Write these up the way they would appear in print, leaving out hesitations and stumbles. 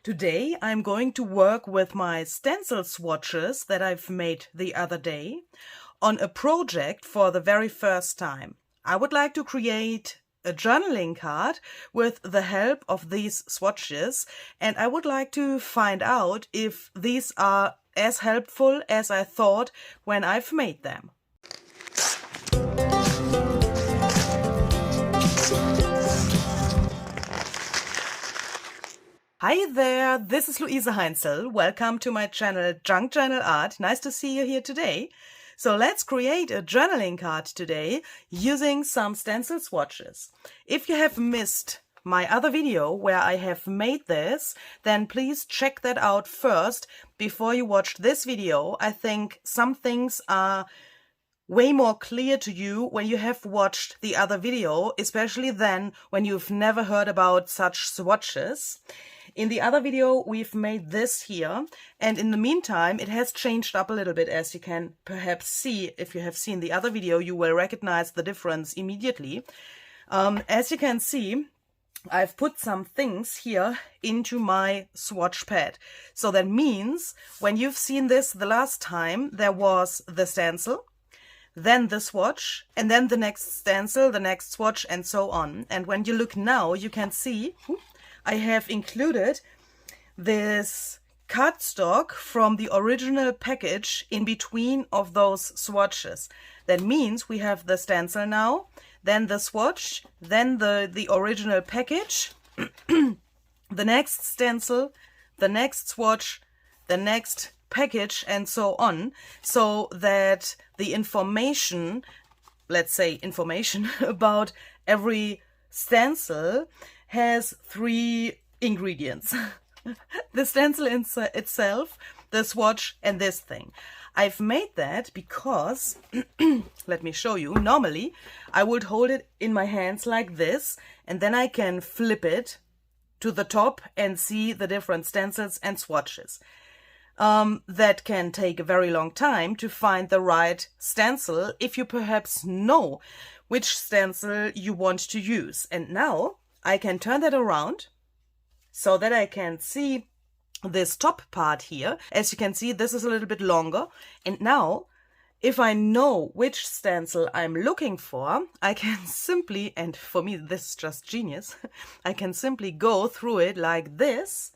Today I'm going to work with my stencil swatches that I've made the other day on a project for the very first time. I would like to create a journaling card with the help of these swatches, and I would like to find out if these are as helpful as I thought when I've made them. Hi there, this is Luise Heinzel. Welcome to my channel Junk Journal Art. Nice to see you here today. So let's create a journaling card today using some stencil swatches. If you have missed my other video where I have made this, then please check that out first before you watch this video. I think some things are way more clear to you when you have watched the other video, especially then when you've never heard about such swatches. In the other video, we've made this here, and in the meantime, it has changed up a little bit, as you can perhaps see. If you have seen the other video, you will recognize the difference immediately. As you can see, I've put some things here into my swatch pad. So that means when you've seen this the last time, there was the stencil, then the swatch, and then the next stencil, the next swatch, and so on. And when you look now, you can see I have included this cardstock from the original package in between of those swatches. That means we have the stencil now, then the swatch, then the original package, the next stencil, the next swatch, the next package, and so on, so that the information, let's say information about every stencil has three ingredients. The stencil itself, the swatch, and this thing. I've made that because, let me show you, normally I would hold it in my hands like this, and then I can flip it to the top and see the different stencils and swatches. That can take a very long time to find the right stencil if you perhaps know which stencil you want to use. And now I can turn that around so that I can see this top part here. As you can see, this is a little bit longer. And now, if I know which stencil I'm looking for, I can simply, and for me this is just genius, I can simply go through it like this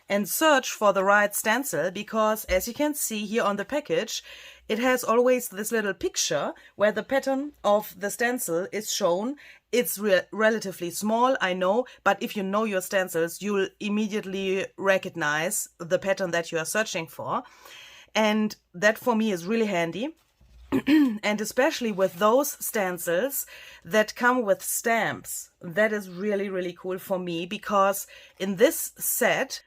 and search for the right stencil, because as you can see here on the package, it has always this little picture where the pattern of the stencil is shown. It's relatively small, I know, but if you know your stencils, you'll immediately recognize the pattern that you are searching for. And that for me is really handy. And especially with those stencils that come with stamps, that is really, really cool for me, because in this set,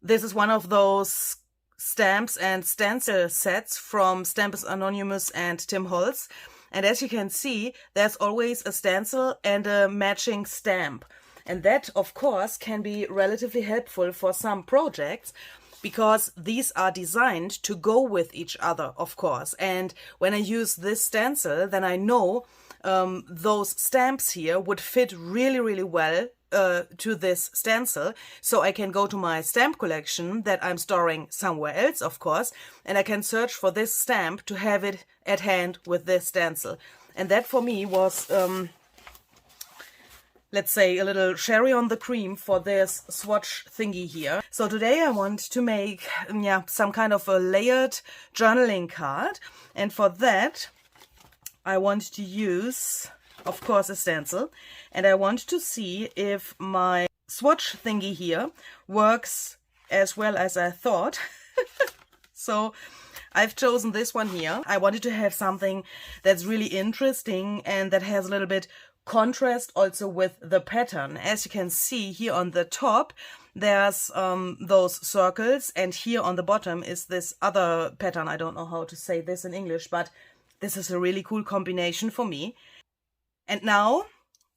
this is one of those stamps and stencil sets from Stampers Anonymous and Tim Holtz. And as you can see, there's always a stencil and a matching stamp. And that, of course, can be relatively helpful for some projects, because these are designed to go with each other, of course. And when I use this stencil, then I know those stamps here would fit really, really well to this stencil, so I can go to my stamp collection that I'm storing somewhere else, of course, and I can search for this stamp to have it at hand with this stencil. And that for me was, let's say, a little cherry on the cream for this swatch thingy here. So today I want to make some kind of a layered journaling card, and for that I want to use, of course, a stencil, and I want to see if my swatch thingy here works as well as I thought. So I've chosen this one here. I wanted to have something that's really interesting and that has a little bit contrast also with the pattern. As you can see here on the top, there's those circles, and here on the bottom is this other pattern. I don't know how to say this in English, but this is a really cool combination for me. And now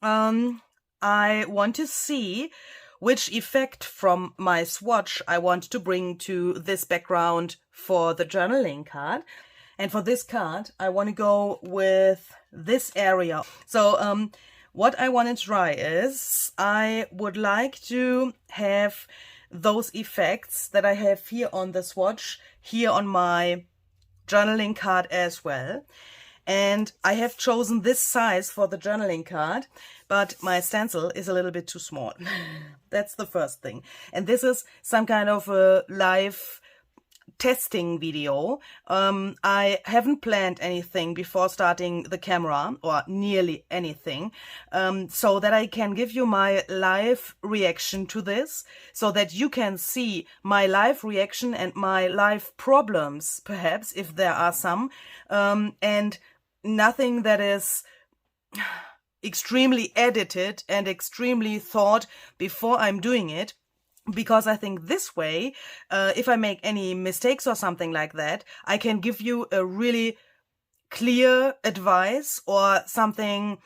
I want to see which effect from my swatch I want to bring to this background for the journaling card. And for this card, I want to go with this area. So what I want to try is I would like to have those effects that I have here on the swatch, here on my journaling card as well. And I have chosen this size for the journaling card, but my stencil is a little bit too small. That's the first thing. And this is some kind of a live testing video. I haven't planned anything before starting the camera, or nearly anything, so that I can give you my live reaction to this, so that you can see my live reaction and my live problems, perhaps, if there are some, and nothing that is extremely edited and extremely thought before I'm doing it. Because I think this way, if I make any mistakes or something like that, I can give you a really clear advice or something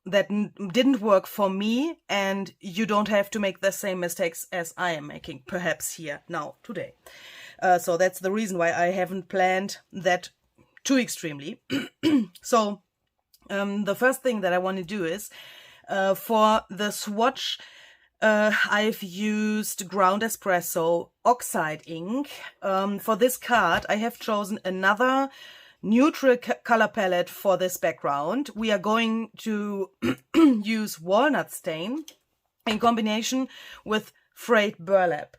that didn't work for me, and you don't have to make the same mistakes as I am making, perhaps here now today. So that's the reason why I haven't planned that too extremely. So the first thing that I want to do is, for the swatch, I've used ground espresso oxide ink. For this card, I have chosen another neutral color palette for this background. We are going to use walnut stain in combination with frayed burlap.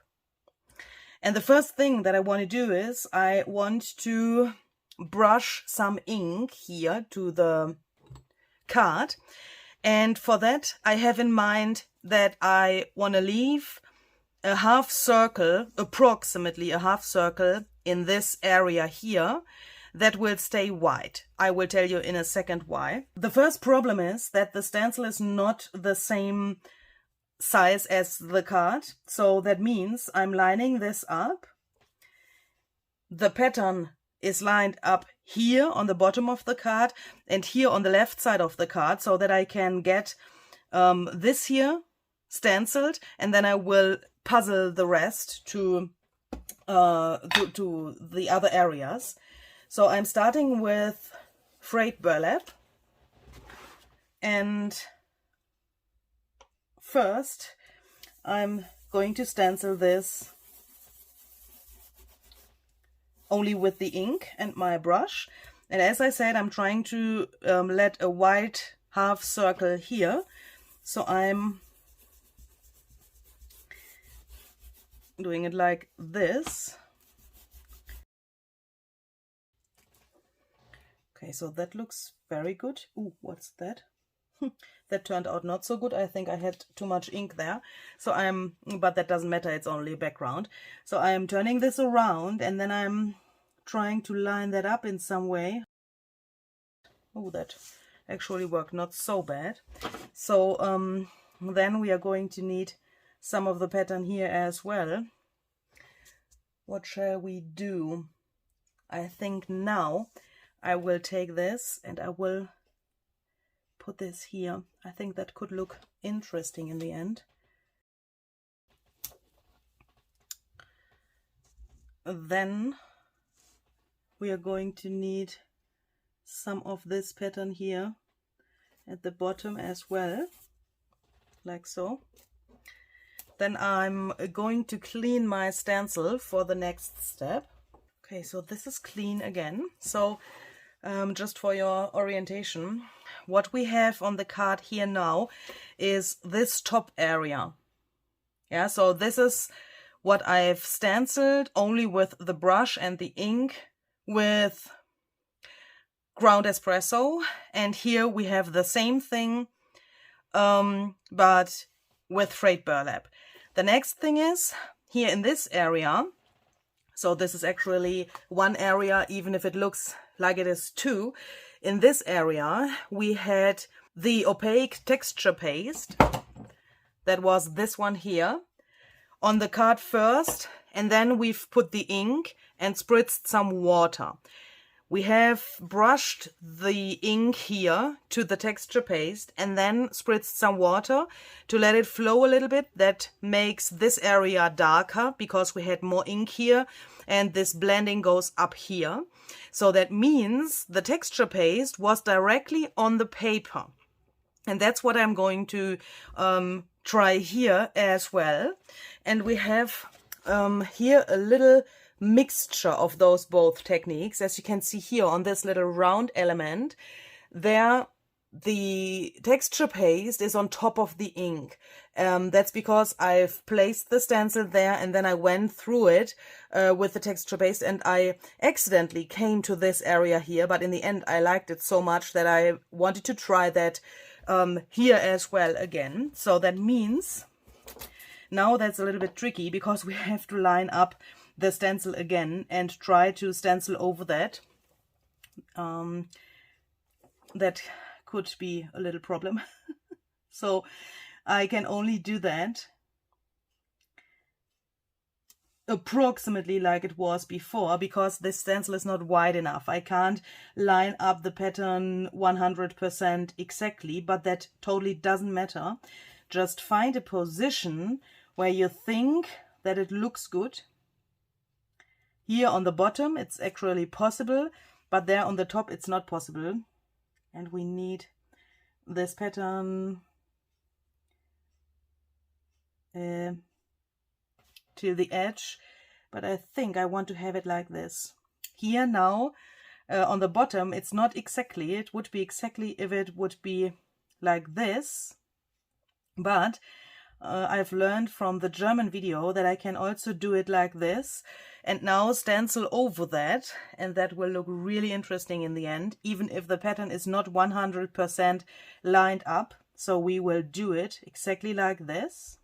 And the first thing that I want to do is I want to brush some ink here to the card. And for that, I have in mind that I want to leave a half circle, approximately a half circle in this area here that will stay white. I will tell you in a second why. The first problem is that the stencil is not the same size as the card. So that means I'm lining this up. The pattern is lined up here on the bottom of the card and here on the left side of the card, so that I can get this here stenciled, and then I will puzzle the rest to the other areas. So I'm starting with frayed burlap, and first I'm going to stencil this only with the ink and my brush. And as I said, I'm trying to let a white half circle here. So I'm doing it like this. Okay, so that looks very good. Ooh, what's that? That turned out not so good. I think I had too much ink there. So but that doesn't matter, it's only a background. So I'm turning this around, and then I'm trying to line that up in some way. Oh, that actually worked not so bad. So then we are going to need some of the pattern here as well. What shall we do? I think now I will take this and I will put this here. I think that could look interesting in the end. Then we are going to need some of this pattern here at the bottom as well, like so. Then I'm going to clean my stencil for the next step. Okay, so this is clean again. So just for your orientation, what we have on the card here now is this top area. Yeah, so this is what I've stenciled only with the brush and the ink with ground espresso. And here we have the same thing, but with frayed burlap. The next thing is here in this area. So this is actually one area, even if it looks like it is two. In this area, we had the opaque texture paste. That was this one here on the card first, and then we've put the ink and spritzed some water. We have brushed the ink here to the texture paste and then spritzed some water to let it flow a little bit. That makes this area darker because we had more ink here, and this blending goes up here. So that means the texture paste was directly on the paper. And that's what I'm going to try here as well. And we have here a little mixture of those both techniques. As you can see here on this little round element, there the texture paste is on top of the ink. That's because I've placed the stencil there and then I went through it with the texture paste, and I accidentally came to this area here, but in the end I liked it so much that I wanted to try that here as well again. So that means now that's a little bit tricky because we have to line up the stencil again and try to stencil over that. That could be a little problem. So I can only do that approximately like it was before, because this stencil is not wide enough. I can't line up the pattern 100% exactly, but that totally doesn't matter. Just find a position where you think that it looks good. Here on the bottom it's actually possible, but there on the top it's not possible. And we need this pattern to the edge, but I think I want to have it like this. Here now on the bottom it's not exactly, it would be exactly if it would be like this, but I've learned from the German video that I can also do it like this and now stencil over that, and that will look really interesting in the end, even if the pattern is not 100% lined up. So we will do it exactly like this.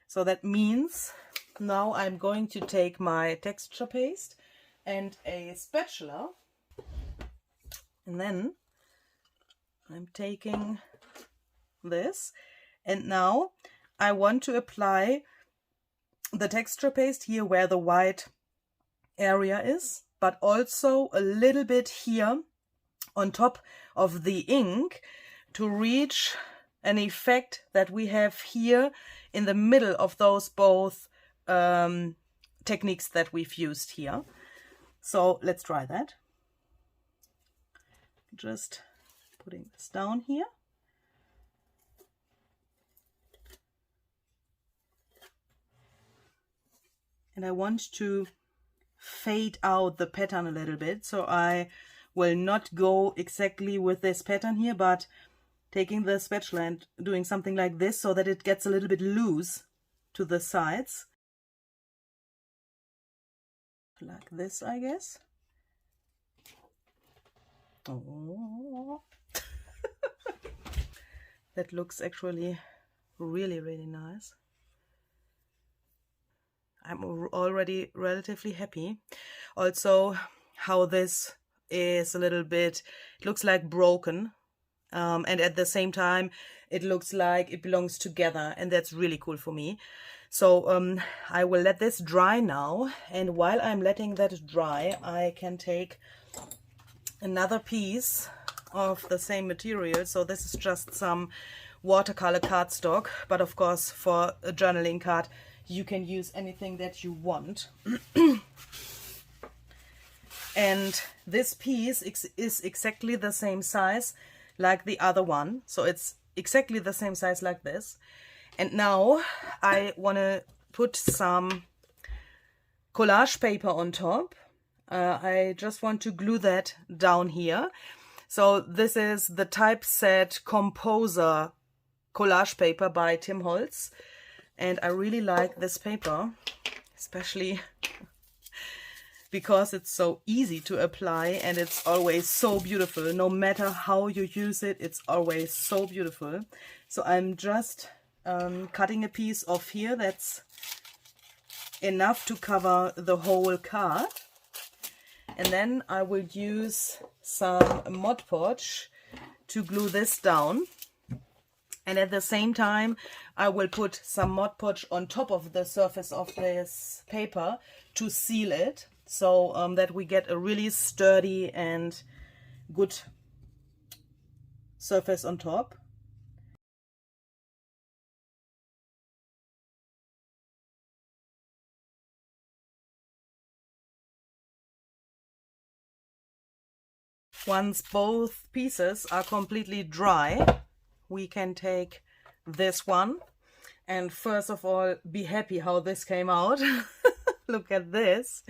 So that means now I'm going to take my texture paste and a spatula, and then I'm taking this, and now I want to apply the texture paste here where the white area is, but also a little bit here on top of the ink to reach an effect that we have here in the middle of those both techniques that we've used here. So let's try that. Just putting this down here. And I want to fade out the pattern a little bit, so I will not go exactly with this pattern here, but taking the spatula and doing something like this so that it gets a little bit loose to the sides. Like this, I guess. Oh. That looks actually really, really nice. I'm already relatively happy. Also, how this is a little bit, it looks like broken. And at the same time, it looks like it belongs together. And that's really cool for me. So I will let this dry now. And while I'm letting that dry, I can take another piece of the same material. So this is just some watercolor cardstock. But of course, for a journaling card, you can use anything that you want. And this piece is exactly the same size like the other one. So it's exactly the same size like this. And now I want to put some collage paper on top. I just want to glue that down here. So this is the Typeset Composer collage paper by Tim Holtz. And I really like this paper, especially because it's so easy to apply and it's always so beautiful. No matter how you use it, it's always so beautiful. So I'm just cutting a piece off here that's enough to cover the whole card. And then I will use some Mod Podge to glue this down. And at the same time, I will put some Mod Podge on top of the surface of this paper to seal it, so that we get a really sturdy and good surface on top. Once both pieces are completely dry, we can take this one And first of all, be happy how this came out. Look at this.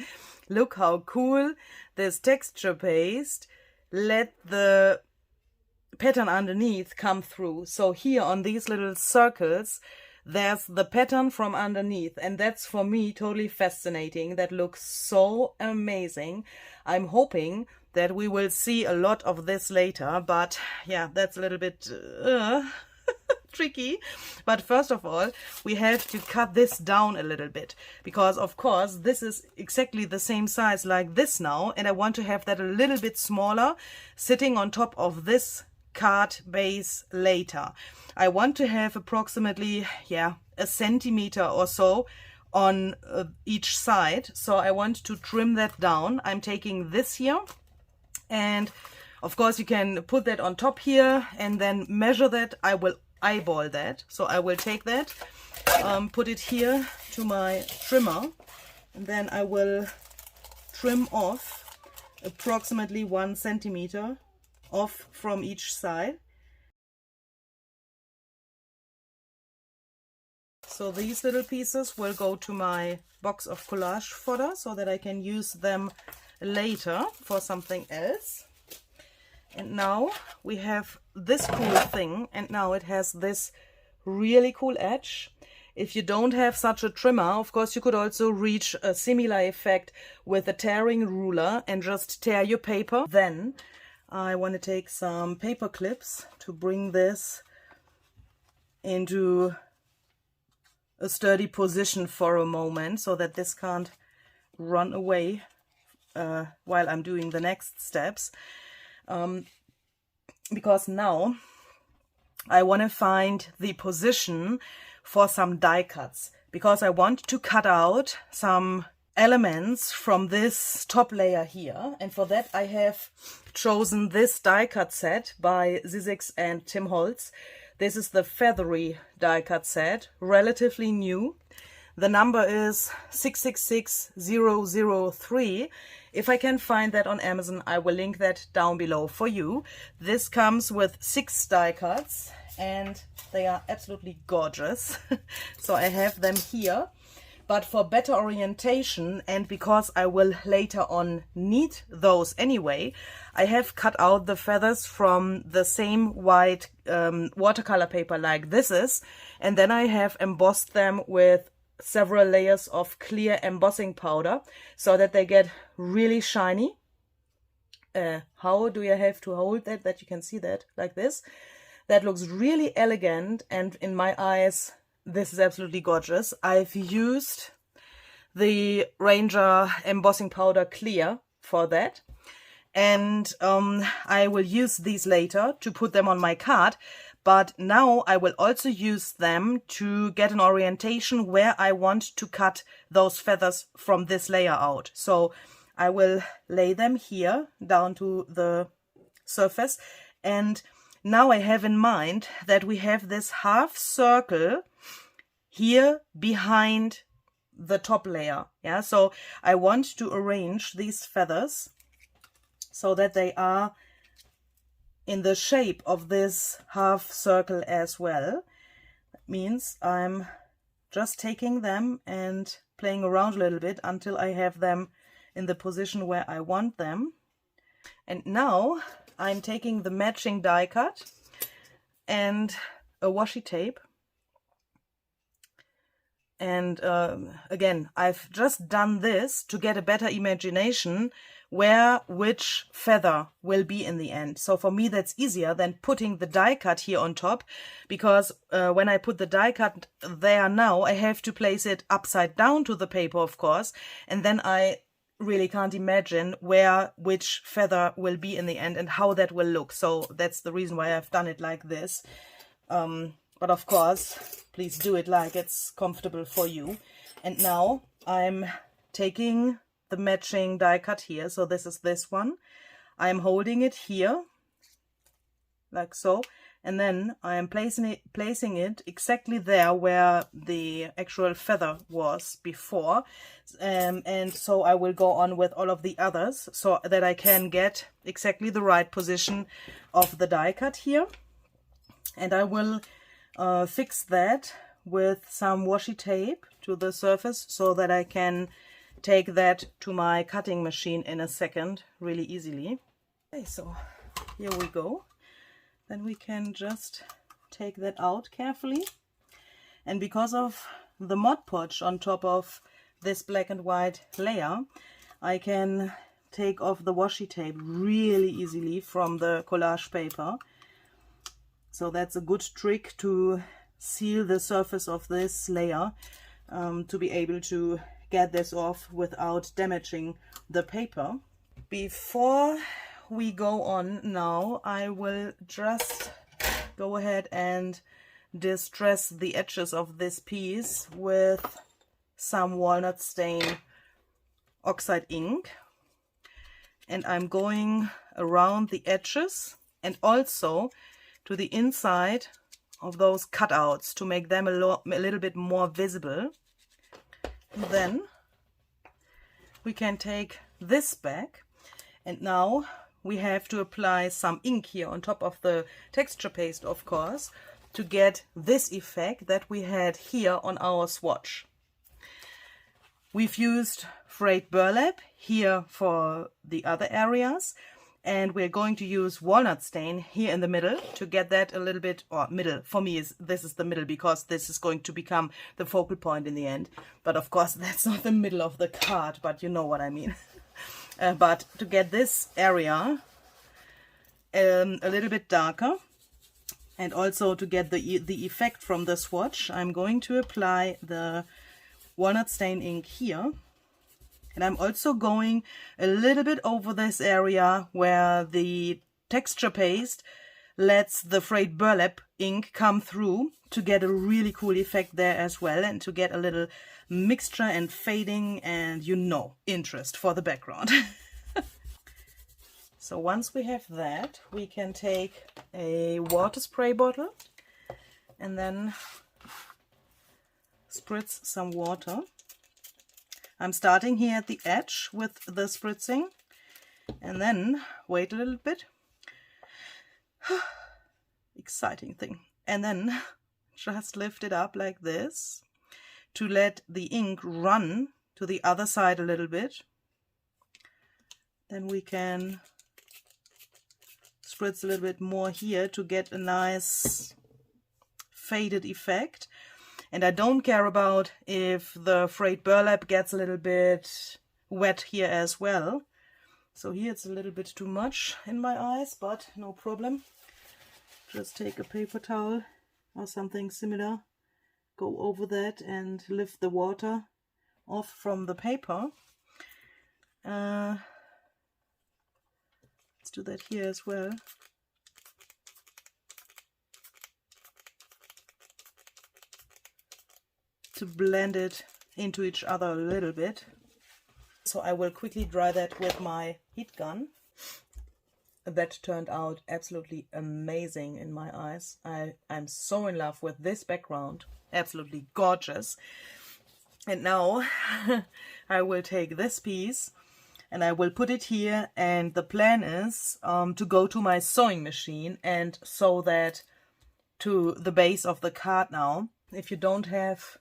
Look how cool this texture paste let the pattern underneath come through. So here on these little circles, there's the pattern from underneath, and that's for me totally fascinating. That looks so amazing. I'm hoping that we will see a lot of this later, but yeah, that's a little bit tricky. But first of all, we have to cut this down a little bit, because of course this is exactly the same size like this now, and I want to have that a little bit smaller sitting on top of this card base later. I want to have approximately, yeah, a centimeter or so on each side. So I want to trim that down. I'm taking this here, and of course you can put that on top here and then measure that. I will eyeball that. So I will take that, put it here to my trimmer, and then I will trim off approximately 1 centimeter off from each side. So these little pieces will go to my box of collage fodder so that I can use them later for something else. And now we have this cool thing, and now it has this really cool edge. If you don't have such a trimmer, of course you could also reach a similar effect with a tearing ruler and just tear your paper. Then I want to take some paper clips to bring this into a sturdy position for a moment so that this can't run away while I'm doing the next steps. Because now I want to find the position for some die cuts, because I want to cut out some elements from this top layer here, and for that I have chosen this die cut set by Zizix and Tim Holtz. This is the FEATHERY die cut set, relatively new. The number is 666003. If I can find that on Amazon, I will link that down below for you. This comes with 6 die cuts and they are absolutely gorgeous. So I have them here. But for better orientation, and because I will later on need those anyway, I have cut out the feathers from the same white watercolor paper like this is, and then I have embossed them with several layers of clear embossing powder so that they get really shiny. How do you have to hold that you can see that like this? That looks really elegant, and in my eyes this is absolutely gorgeous. I've used the Ranger embossing powder clear for that, and I will use these later to put them on my card. But now I will also use them to get an orientation where I want to cut those feathers from this layer out. So I will lay them here down to the surface, and now I have in mind that we have this half circle here behind the top layer. Yeah, so I want to arrange these feathers so that they are in the shape of this half circle as well. That means I'm just taking them and playing around a little bit until I have them in the position where I want them. And now I'm taking the matching die cut and a washi tape. And again, I've just done this to get a better imagination where which feather will be in the end. So for me that's easier than putting the die cut here on top, because when I put the die cut there now, I have to place it upside down to the paper, of course, and then I really can't imagine where which feather will be in the end and how that will look. So that's the reason why I've done it like this. But of course, please do it like it's comfortable for you. And now I'm taking the matching die cut here. So this is this one. I'm holding it here, like so. And then I am placing it exactly there where the actual feather was before. And so I will go on with all of the others so that I can get exactly the right position of the die cut here. And I will fix that with some washi tape to the surface so that I can take that to my cutting machine in a second really easily. Okay, so here we go. Then we can just take that out carefully. And because of the Mod Podge on top of this black and white layer, I can take off the washi tape really easily from the collage paper. So that's a good trick to seal the surface of this layer, to be able to get this off without damaging the paper. Before we go on now, I will just go ahead and distress the edges of this piece with some walnut stain oxide ink, and I'm going around the edges and also to the inside of those cutouts to make them a little bit more visible. Then we can take this back, and now we have to apply some ink here on top of the texture paste, of course, to get this effect that we had here on our swatch. We've used frayed burlap here for the other areas, and we're going to use walnut stain here in the middle to get that a little bit, or middle, for me this is the middle because this is going to become the focal point in the end. But of course that's not the middle of the card, but you know what I mean. But to get this area a little bit darker, and also to get the effect from the swatch, I'm going to apply the walnut stain ink here. And I'm also going a little bit over this area where the texture paste lets the frayed burlap ink come through to get a really cool effect there as well, and to get a little mixture and fading and, you know, interest for the background. So once we have that, we can take a water spray bottle and then spritz some water. I'm starting here at the edge with the spritzing, and then wait a little bit. Exciting thing. And then just lift it up like this to let the ink run to the other side a little bit. Then we can spritz a little bit more here to get a nice faded effect. And I don't care about if the frayed burlap gets a little bit wet here as well. So here it's a little bit too much in my eyes, but no problem. Just take a paper towel or something similar, go over that and lift the water off from the paper. Let's do that here as well. To blend it into each other a little bit. So I will quickly dry that with my heat gun. That turned out absolutely amazing in my eyes. I'm so in love with this background. Absolutely gorgeous. And now I will take this piece and I will put it here, and the plan is to go to my sewing machine and sew that to the base of the card now. If you don't have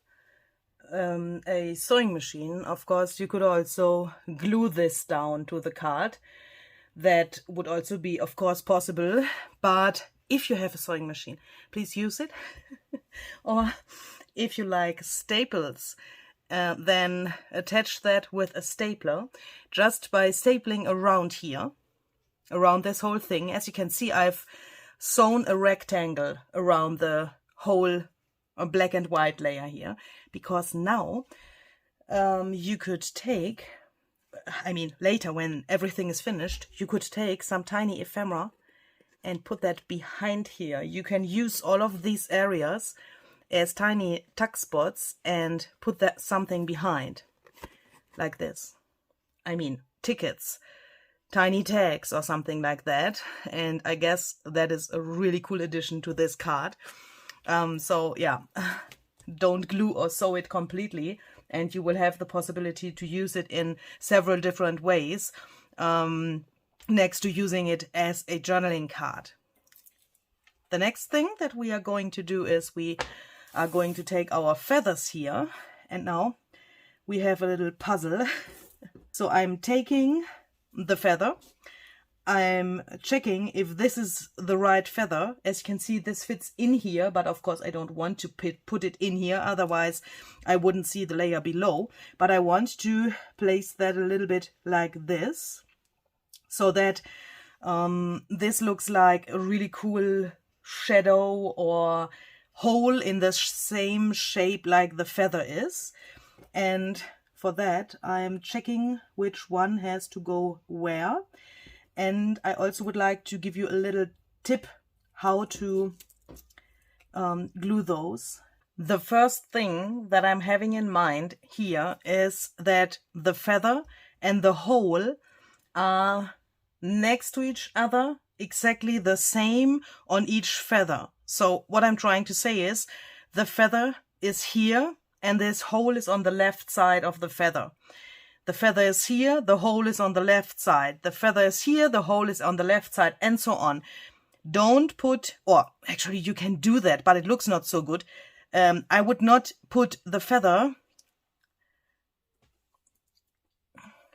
a sewing machine, of course you could also glue this down to the card. That would also be, of course, possible, but if you have a sewing machine, please use it. Or if you like staples, then attach that with a stapler just by stapling around here, around this whole thing. As you can see, I've sewn a rectangle around the whole black and white layer here, because now you could take, I mean later when everything is finished, you could take some tiny ephemera and put that behind here. You can use all of these areas as tiny tuck spots and put that something behind, like this. I mean tickets, tiny tags or something like that, and I guess that is a really cool addition to this card. So yeah, don't glue or sew it completely, and you will have the possibility to use it in several different ways, next to using it as a journaling card. The next thing that we are going to do is we are going to take our feathers here. And now we have a little puzzle. So I'm taking the feather. I'm checking if this is the right feather. As you can see, this fits in here, but of course I don't want to put it in here, otherwise I wouldn't see the layer below. But I want to place that a little bit like this, so that this looks like a really cool shadow or hole in the same shape like the feather is. And for that I'm checking which one has to go where. And I also would like to give you a little tip how to glue those. The first thing that I'm having in mind here is that the feather and the hole are next to each other, exactly the same on each feather. So what I'm trying to say is the feather is here and this hole is on the left side of the feather. The feather is here, the hole is on the left side. The feather is here, the hole is on the left side, and so on. Don't put, or actually you can do that, but it looks not so good. I would not put the feather,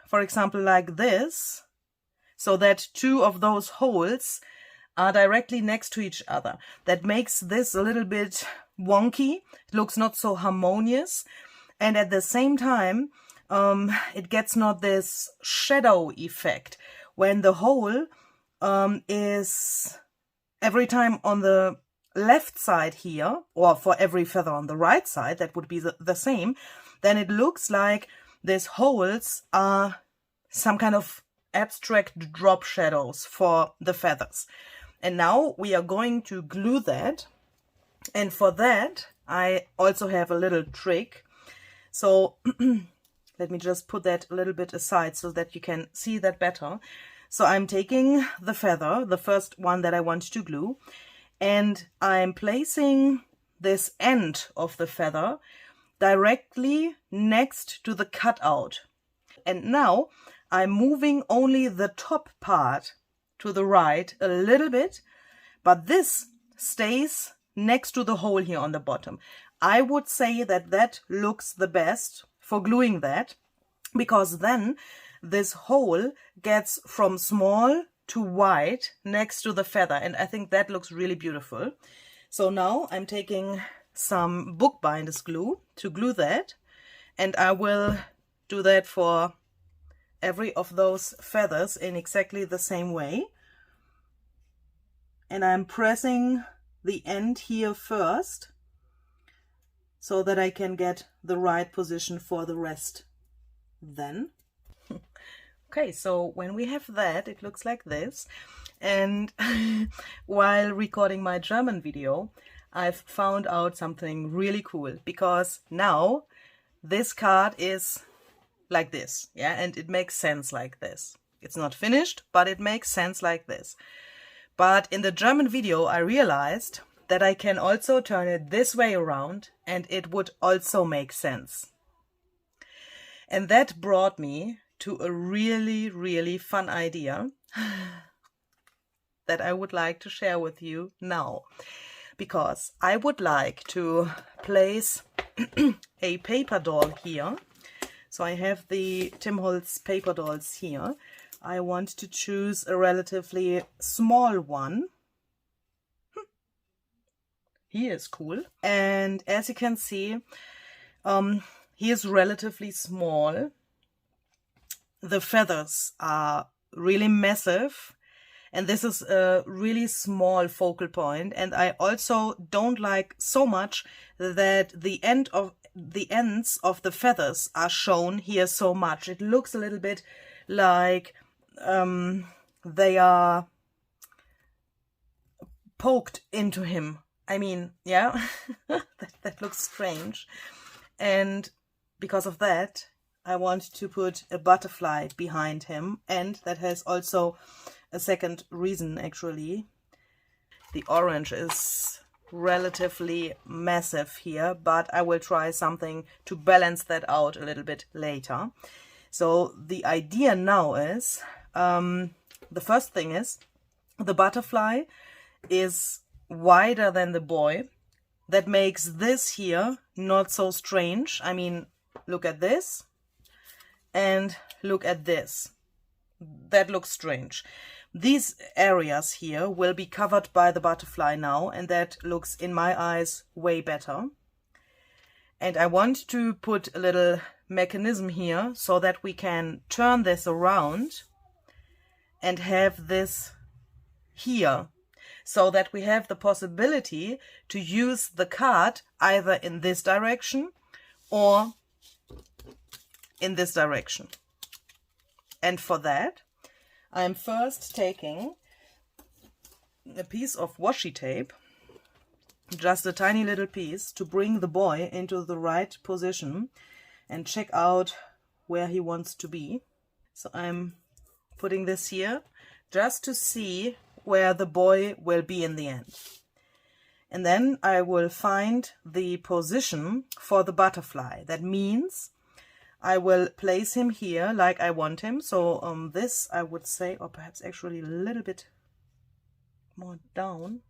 for example, like this, so that two of those holes are directly next to each other. That makes this a little bit wonky. It looks not so harmonious. And at the same time, it gets not this shadow effect when the hole is every time on the left side here, or for every feather on the right side, that would be the same. Then it looks like these holes are some kind of abstract drop shadows for the feathers. And now we are going to glue that. And for that, I also have a little trick. So let me just put that a little bit aside so that you can see that better. So I'm taking the feather, the first one that I want to glue, and I'm placing this end of the feather directly next to the cutout. And now I'm moving only the top part to the right a little bit, but this stays next to the hole here on the bottom. I would say that that looks the best for gluing that, because then this hole gets from small to wide next to the feather, and I think that looks really beautiful. So now I'm taking some bookbinders glue to glue that, and I will do that for every of those feathers in exactly the same way. And I'm pressing the end here first, so that I can get the right position for the rest then. Okay, so when we have that, it looks like this. And while recording my German video, I've found out something really cool, because now this card is like this, yeah, and it makes sense like this. It's not finished, but it makes sense like this. But in the German video, I realized that I can also turn it this way around and it would also make sense. And that brought me to a really, really fun idea that I would like to share with you now. Because I would like to place a paper doll here. So I have the Tim Holtz paper dolls here. I want to choose a relatively small one. He is cool. And as you can see, he is relatively small. The feathers are really massive. And this is a really small focal point. And I also don't like so much that the ends of the feathers are shown here so much. It looks a little bit like they are poked into him. I mean, yeah, that looks strange. And because of that, I want to put a butterfly behind him. And that has also a second reason, actually. The orange is relatively massive here, but I will try something to balance that out a little bit later. So the idea now is, the first thing is, the butterfly is wider than the boy. that makes this here not so strange. I mean, look at this and look at this. That looks strange. These areas here will be covered by the butterfly now, and that looks, in my eyes, way better. And I want to put a little mechanism here so that we can turn this around and have this here, so that we have the possibility to use the card either in this direction or in this direction. And for that, I'm first taking a piece of washi tape, just a tiny little piece, to bring the boy into the right position and check out where he wants to be. So I'm putting this here just to see where the boy will be in the end. And then I will find the position for the butterfly. That means I will place him here like I want him. So this, I would say, or perhaps actually a little bit more down.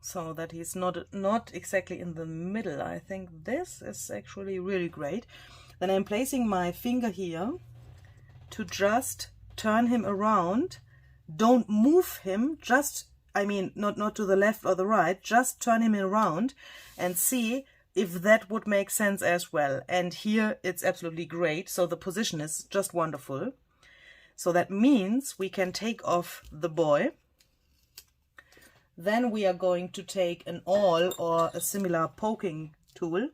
So that he's not exactly in the middle. I think this is actually really great. Then I'm placing my finger here to just turn him around. Don't move him, just, I mean, not to the left or the right, just turn him around and see if that would make sense as well. And here it's absolutely great. So the position is just wonderful. So that means we can take off the boy. Then we are going to take an awl or a similar poking tool.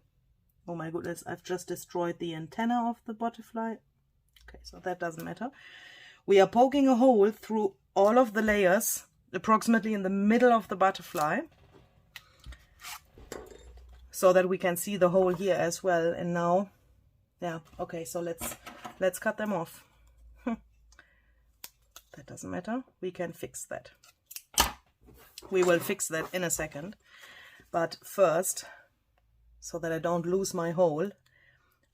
Oh my goodness, I've just destroyed the antenna of the butterfly. Okay, so that doesn't matter. We are poking a hole through all of the layers, approximately in the middle of the butterfly, so that we can see the hole here as well. And now, yeah, okay, so let's cut them off. That doesn't matter. We can fix that. We will fix that in a second. But first, so that I don't lose my hole,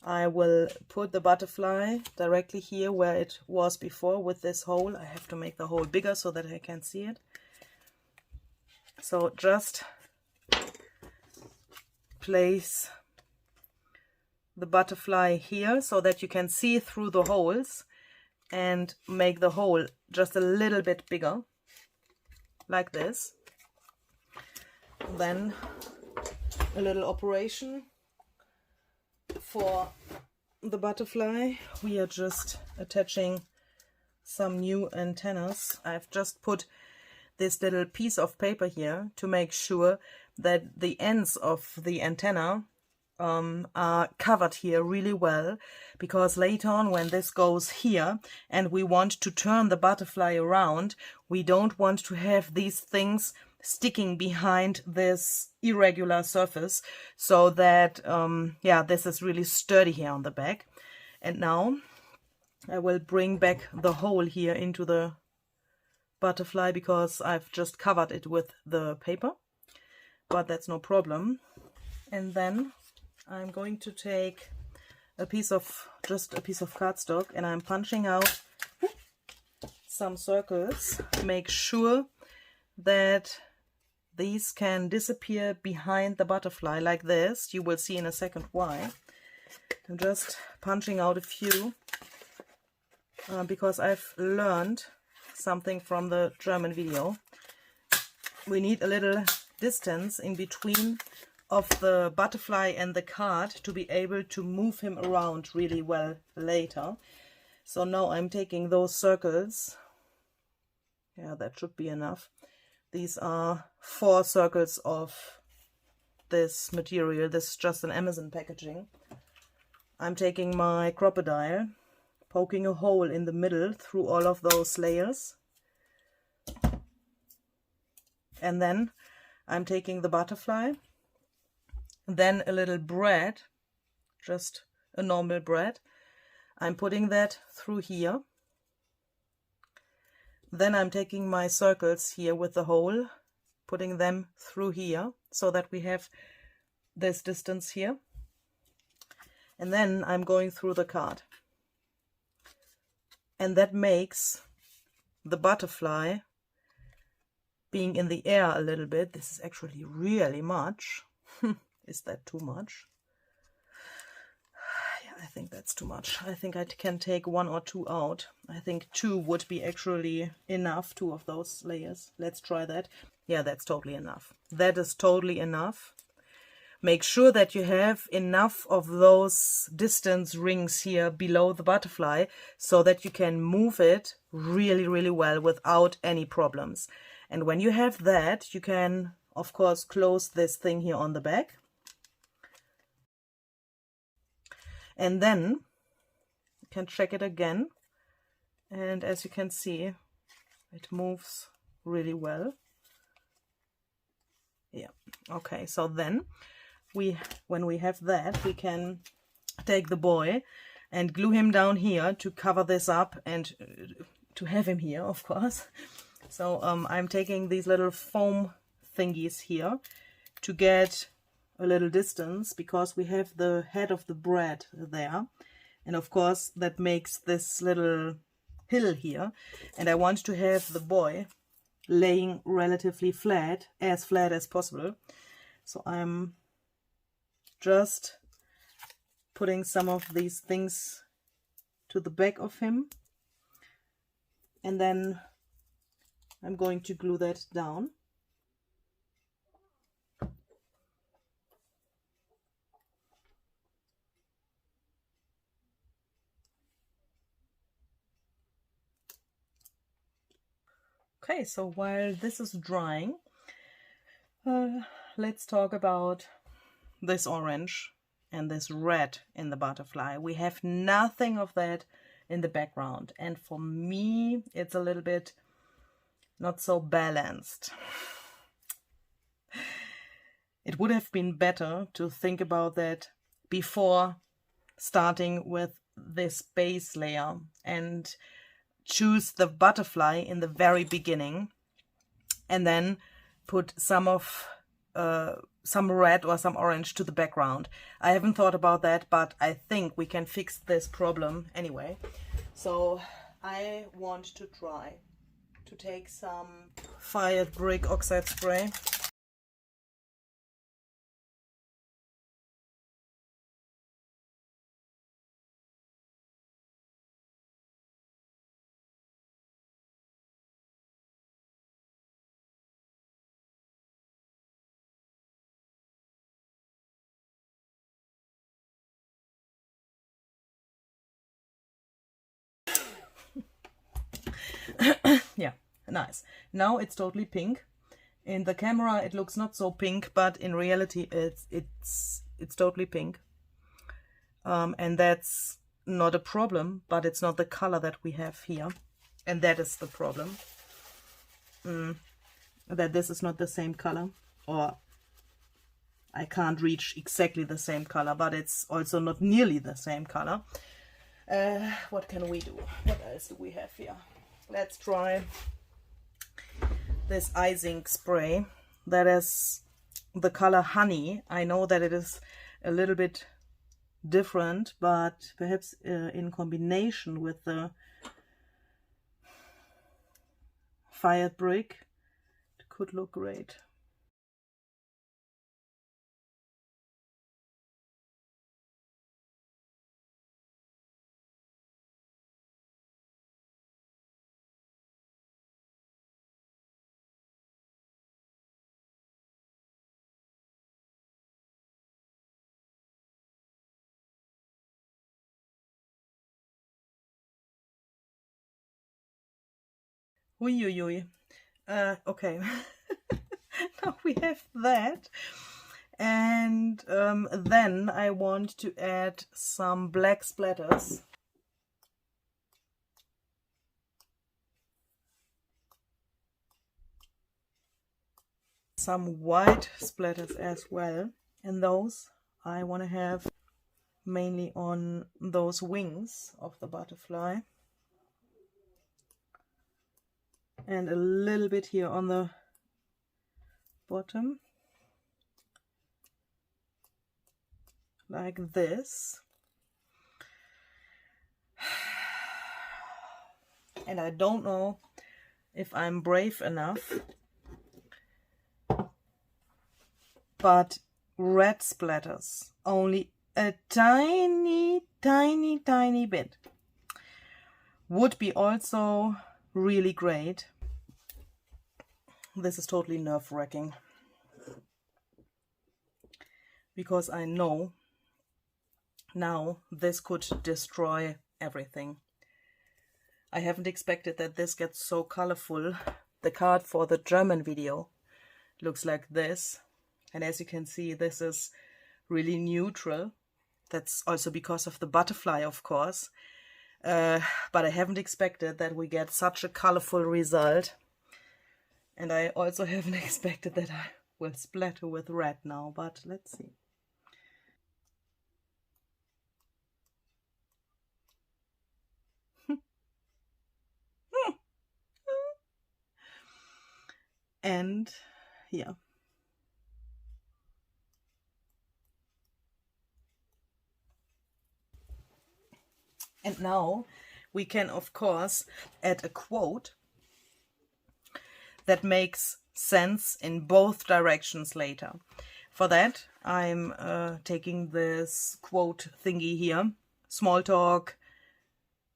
I will put the butterfly directly here where it was before with this hole. I have to make the hole bigger so that I can see it. So just place the butterfly here so that you can see through the holes, and make the hole just a little bit bigger, like this. Then a little operation for the butterfly. We are just attaching some new antennas. I've just put this little piece of paper here to make sure that the ends of the antenna are covered here really well, because later on when this goes here and we want to turn the butterfly around, we don't want to have these things sticking behind this irregular surface, so that yeah, this is really sturdy here on the back. And now I will bring back the hole here into the butterfly, because I've just covered it with the paper, but that's no problem. And then I'm going to take a piece of cardstock, and I'm punching out some circles. Make sure that these can disappear behind the butterfly like this. You will see in a second why. I'm just punching out a few because I've learned something from the German video. We need a little distance in between of the butterfly and the card to be able to move him around really well later. So now I'm taking those circles. Yeah, that should be enough. These are 4 circles of this material. This is just an Amazon packaging. I'm taking my crocodile, poking a hole in the middle through all of those layers. And then I'm taking the butterfly, then a little bread, just a normal bread. I'm putting that through here. Then I'm taking my circles here with the hole, putting them through here so that we have this distance here. And then I'm going through the card. and that makes the butterfly being in the air a little bit. This is actually really much. Is that too much? Yeah, I think that's too much. I think I can take 1 or 2 out. I think 2 would be actually enough, 2 of those layers. Let's try that. Yeah, that's totally enough. That is totally enough. Make sure that you have enough of those distance rings here below the butterfly so that you can move it really, really well without any problems. And when you have that, you can, of course, close this thing here on the back. And then you can check it again. And as you can see, it moves really well. Yeah, okay, so then when we have that, we can take the boy and glue him down here to cover this up and to have him here, of course. So I'm taking these little foam thingies here to get a little distance, because we have the head of the bread there, and of course that makes this little hill here, and I want to have the boy laying relatively flat as possible. So I'm just putting some of these things to the back of him, and then I'm going to glue that down. Okay, so while this is drying, let's talk about this orange and this red in the butterfly. We have nothing of that in the background, and for me it's a little bit not so balanced. It would have been better to think about that before starting with this base layer and choose the butterfly in the very beginning, and then put some red or some orange to the background. I haven't thought about that, but I think we can fix this problem anyway. So I want to try to take some fired brick oxide spray. Yeah, nice. Now it's totally pink. In the camera it looks not so pink, but in reality it's totally pink. And that's not a problem, but it's not the color that we have here, and that is the problem. That this is not the same color, or I can't reach exactly the same color, but it's also not nearly the same color. What can we do? What else do we have here? Let's try this icing spray. That is the color Honey. I know that it is a little bit different, but perhaps in combination with the fired brick, it could look great. Ui. Okay. Now we have that. And then I want to add some black splatters. Some white splatters as well. And those I want to have mainly on those wings of the butterfly. And a little bit here on the bottom, like this. And I don't know if I'm brave enough, but red splatters, only a tiny, tiny, tiny bit, would be also really great. This is totally nerve-wracking, because I know now this could destroy everything. I haven't expected that this gets so colorful. The card for the German video looks like this, and as you can see, this is really neutral. That's also because of the butterfly, of course, but I haven't expected that we get such a colorful result, and I also haven't expected that I will splatter with red now, but let's see. And yeah. And now we can, of course, add a quote that makes sense in both directions later. For that, I'm taking this quote thingy here, Small Talk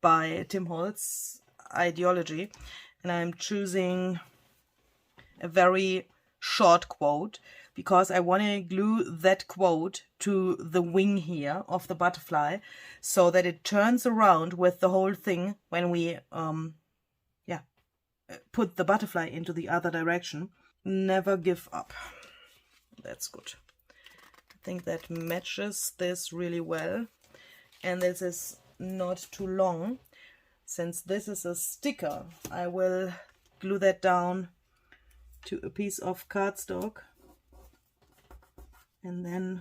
by Tim Holtz's Ideology, and I'm choosing a very short quote because I want to glue that quote to the wing here of the butterfly so that it turns around with the whole thing when we put the butterfly into the other direction. Never give up. That's good. I think that matches this really well, and this is not too long. Since this is a sticker, I will glue that down to a piece of cardstock and then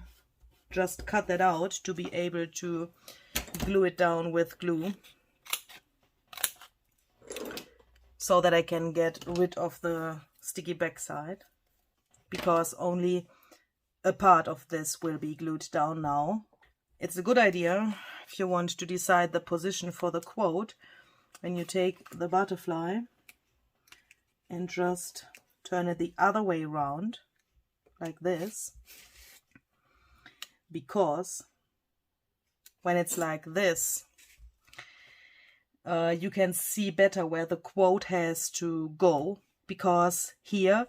just cut that out to be able to glue it down with glue so that I can get rid of the sticky backside, because only a part of this will be glued down now. It's a good idea if you want to decide the position for the quote when you take the butterfly and just turn it the other way around like this, because when it's like this, you can see better where the quote has to go, because here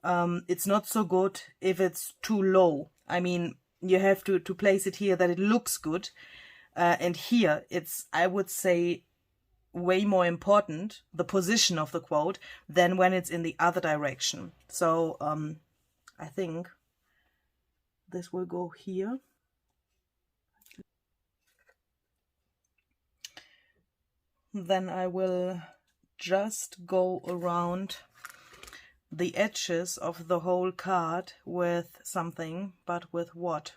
it's not so good if it's too low. I mean, you have to place it here that it looks good, and here it's, I would say, way more important, the position of the quote, than when it's in the other direction. So I think this will go here. Then I will just go around the edges of the whole card with something, but with what?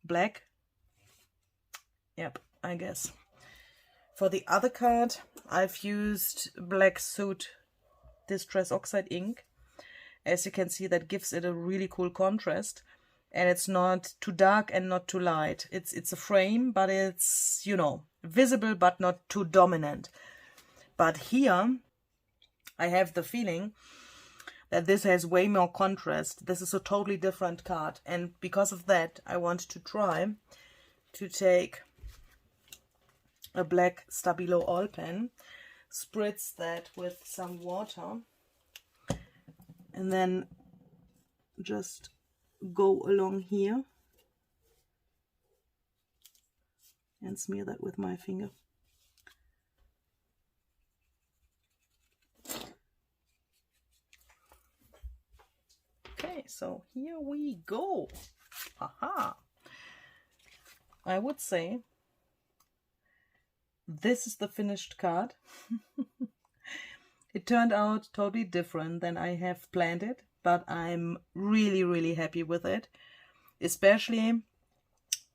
Black? Yep, I guess. For the other card, I've used Black Soot Distress Oxide ink. As you can see, that gives it a really cool contrast, and it's not too dark and not too light. It's a frame, but it's, you know, visible but not too dominant. But here I have the feeling that this has way more contrast. This is a totally different card, and because of that I want to try to take a black Stabilo oil pen, spritz that with some water, and then just go along here and smear that with my finger. Okay, so here we go. Aha! I would say this is the finished card. It turned out totally different than I have planned it, but I'm really, really happy with it, especially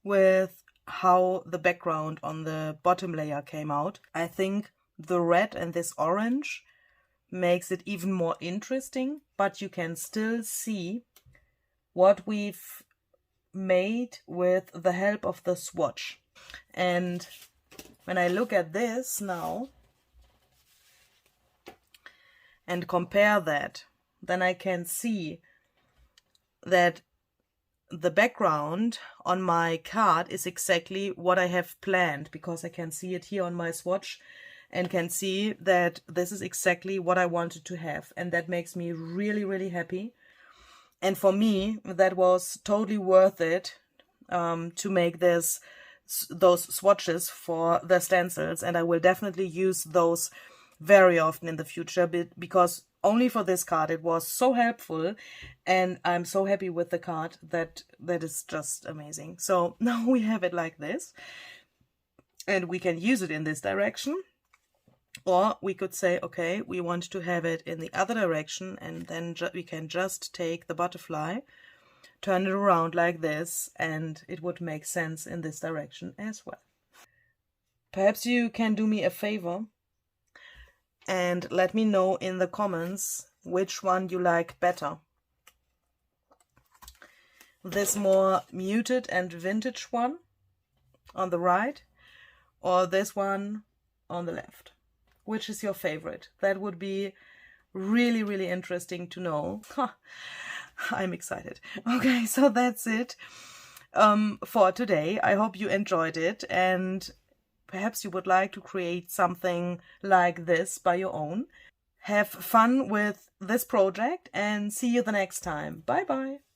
with how the background on the bottom layer came out. I think the red and this orange makes it even more interesting, but you can still see what we've made with the help of the swatch. And when I look at this now and compare that, then I can see that the background on my card is exactly what I have planned, because I can see it here on my swatch and can see that this is exactly what I wanted to have, and that makes me really, really happy. And for me, that was totally worth it to make those swatches for the stencils, and I will definitely use those very often in the future, because only for this card it was so helpful, and I'm so happy with the card that is just amazing. So now we have it like this, and we can use it in this direction, or we could say, okay, we want to have it in the other direction, and then we can just take the butterfly, turn it around like this, and it would make sense in this direction as well. Perhaps you can do me a favor and let me know in the comments which one you like better. This more muted and vintage one on the right, or this one on the left. Which is your favorite? That would be really, really interesting to know. I'm excited. Okay, so that's it for today. I hope you enjoyed it, and perhaps you would like to create something like this by your own. Have fun with this project, and see you the next time. Bye bye.